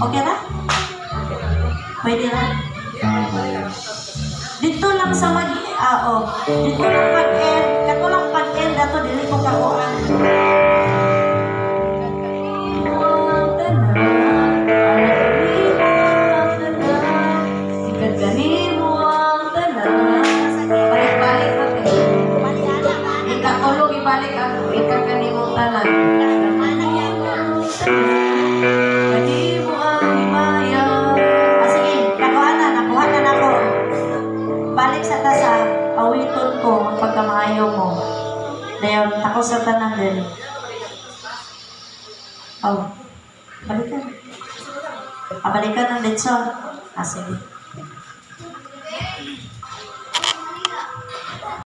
Okay na? Pwede na? Dito lang sa dito lang pag-end. Kato lang pag-end ato, dili ko kakuan. Balik-balik pa kayo. Ikatulog, ibalik ako. Ikaganimong tanan. Kanimo ang himaya. Sige, nakuha na ako. Balik sa tasa, awiton ko ang pagkamaayo mo. Dayon, ako sa tanan din. Balikan. Balikan ng litson. Sige.